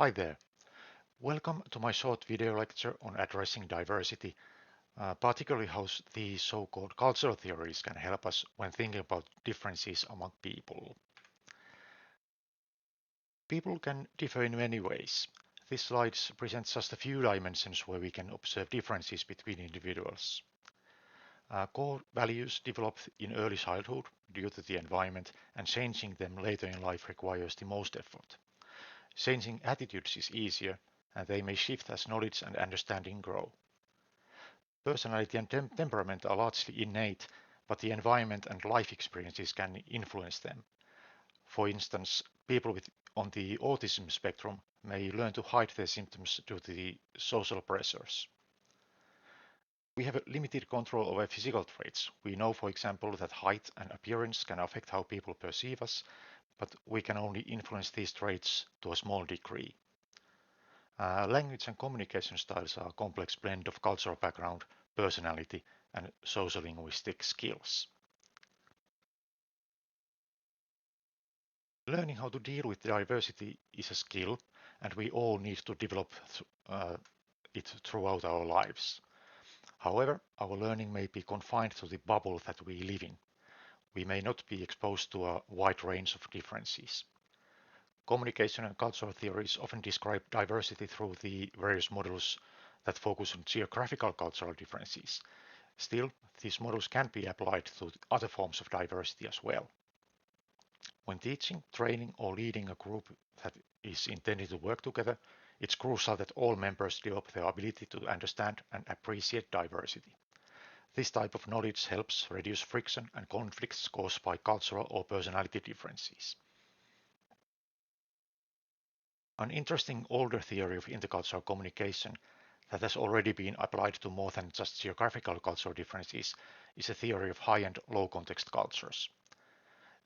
Hi there. Welcome to my short video lecture on addressing diversity, particularly how the so-called cultural theories can help us when thinking about differences among people. People can differ in many ways. This slide presents just a few dimensions where we can observe differences between individuals. Core values develop in early childhood due to the environment, and changing them later in life requires the most effort. Changing attitudes is easier, and they may shift as knowledge and understanding grow. Personality and temperament are largely innate, but the environment and life experiences can influence them. For instance, people on the autism spectrum may learn to hide their symptoms due to the social pressures. We have a limited control over physical traits. We know, for example, that height and appearance can affect how people perceive us, but we can only influence these traits to a small degree. Language and communication styles are a complex blend of cultural background, personality, and sociolinguistic skills. Learning how to deal with diversity is a skill, and we all need to develop it throughout our lives. However, our learning may be confined to the bubble that we live in. We may not be exposed to a wide range of differences. Communication and cultural theories often describe diversity through the various models that focus on geographical cultural differences. Still, these models can be applied to other forms of diversity as well. When teaching, training, or leading a group that is intended to work together, it's crucial that all members develop their ability to understand and appreciate diversity. This type of knowledge helps reduce friction and conflicts caused by cultural or personality differences. An interesting older theory of intercultural communication that has already been applied to more than just geographical cultural differences is a theory of high and low context cultures.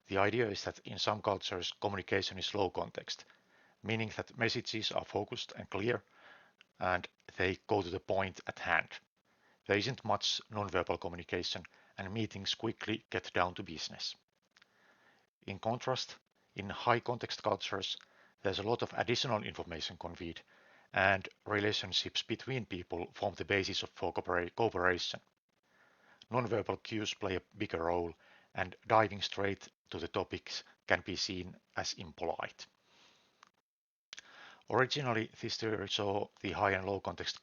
The idea is that in some cultures communication is low context, meaning that messages are focused and clear and they go to the point at hand. There isn't much nonverbal communication and meetings quickly get down to business. In contrast, in high context cultures, there's a lot of additional information conveyed, and relationships between people form the basis for cooperation. Nonverbal cues play a bigger role, and diving straight to the topics can be seen as impolite. Originally, this theory saw the high and low context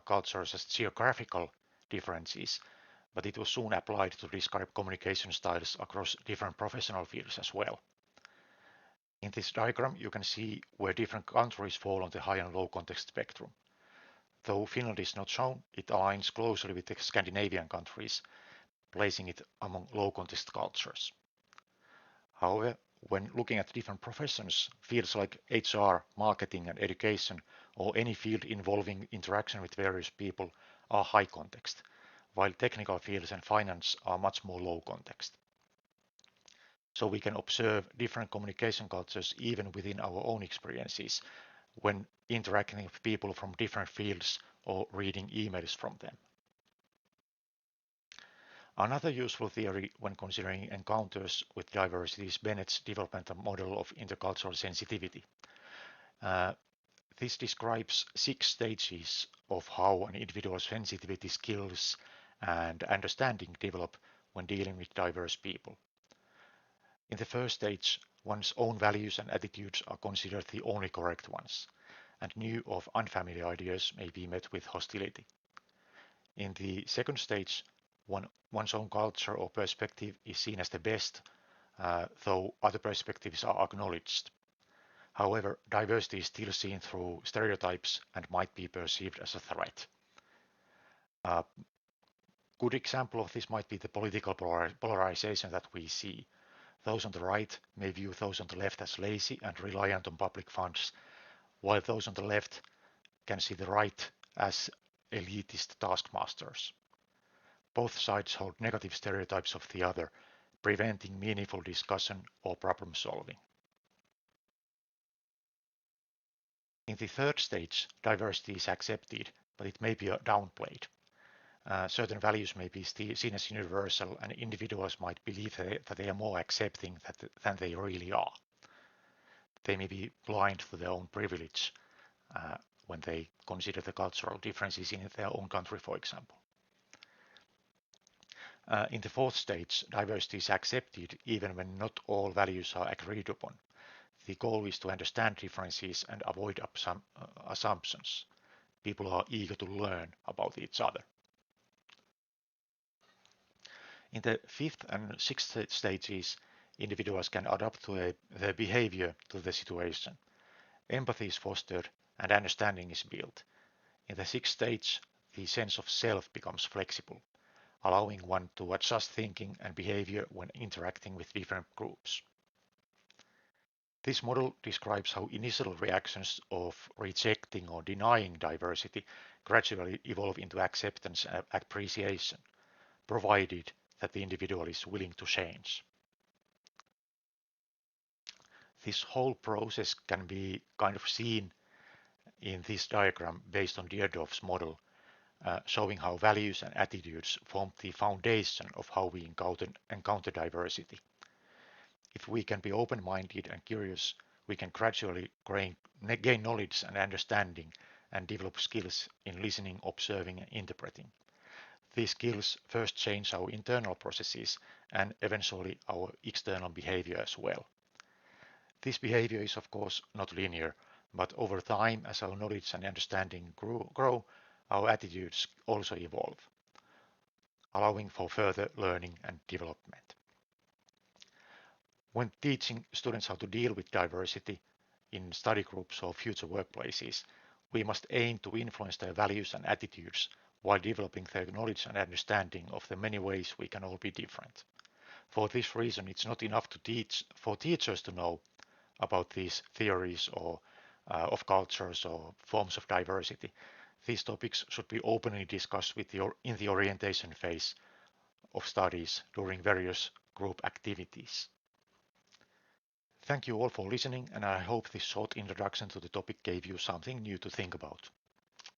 cultures as geographical differences, but it was soon applied to describe communication styles across different professional fields as well. In this diagram, you can see where different countries fall on the high and low context spectrum. Though Finland is not shown, it aligns closely with the Scandinavian countries, placing it among low context cultures. However, when looking at different professions, fields like HR, marketing and education, or any field involving interaction with various people are high context, while technical fields and finance are much more low context. So we can observe different communication cultures even within our own experiences when interacting with people from different fields or reading emails from them. Another useful theory when considering encounters with diversity is Bennett's developmental model of intercultural sensitivity. This describes 6 stages of how an individual's sensitivity skills and understanding develop when dealing with diverse people. In the first stage, one's own values and attitudes are considered the only correct ones, and new or unfamiliar ideas may be met with hostility. In the second stage, one's own culture or perspective is seen as the best, though other perspectives are acknowledged. However, diversity is still seen through stereotypes and might be perceived as a threat. A good example of this might be the political polarization that we see. Those on the right may view those on the left as lazy and reliant on public funds, while those on the left can see the right as elitist taskmasters. Both sides hold negative stereotypes of the other, preventing meaningful discussion or problem solving. In the third stage, diversity is accepted, but it may be downplayed. Certain values may be seen as universal, and individuals might believe that they are more accepting than they really are. They may be blind to their own privilege, when they consider the cultural differences in their own country, for example. In the fourth stage, diversity is accepted even when not all values are agreed upon. The goal is to understand differences and avoid assumptions. People are eager to learn about each other. In the fifth and sixth stages, individuals can adapt their behavior to the situation. Empathy is fostered and understanding is built. In the sixth stage, the sense of self becomes flexible, allowing one to adjust thinking and behavior when interacting with different groups. This model describes how initial reactions of rejecting or denying diversity gradually evolve into acceptance and appreciation, provided that the individual is willing to change. This whole process can be kind of seen in this diagram based on Deardorff's model, showing how values and attitudes form the foundation of how we encounter diversity. If we can be open-minded and curious, we can gradually gain knowledge and understanding and develop skills in listening, observing, and interpreting. These skills first change our internal processes and eventually our external behavior as well. This behavior is of course not linear, but over time, as our knowledge and understanding grow, our attitudes also evolve, allowing for further learning and development. When teaching students how to deal with diversity in study groups or future workplaces, we must aim to influence their values and attitudes while developing their knowledge and understanding of the many ways we can all be different. For this reason, it's not enough for teachers to know about these theories or of cultures or forms of diversity. These topics should be openly discussed in the orientation phase of studies during various group activities. Thank you all for listening, and I hope this short introduction to the topic gave you something new to think about.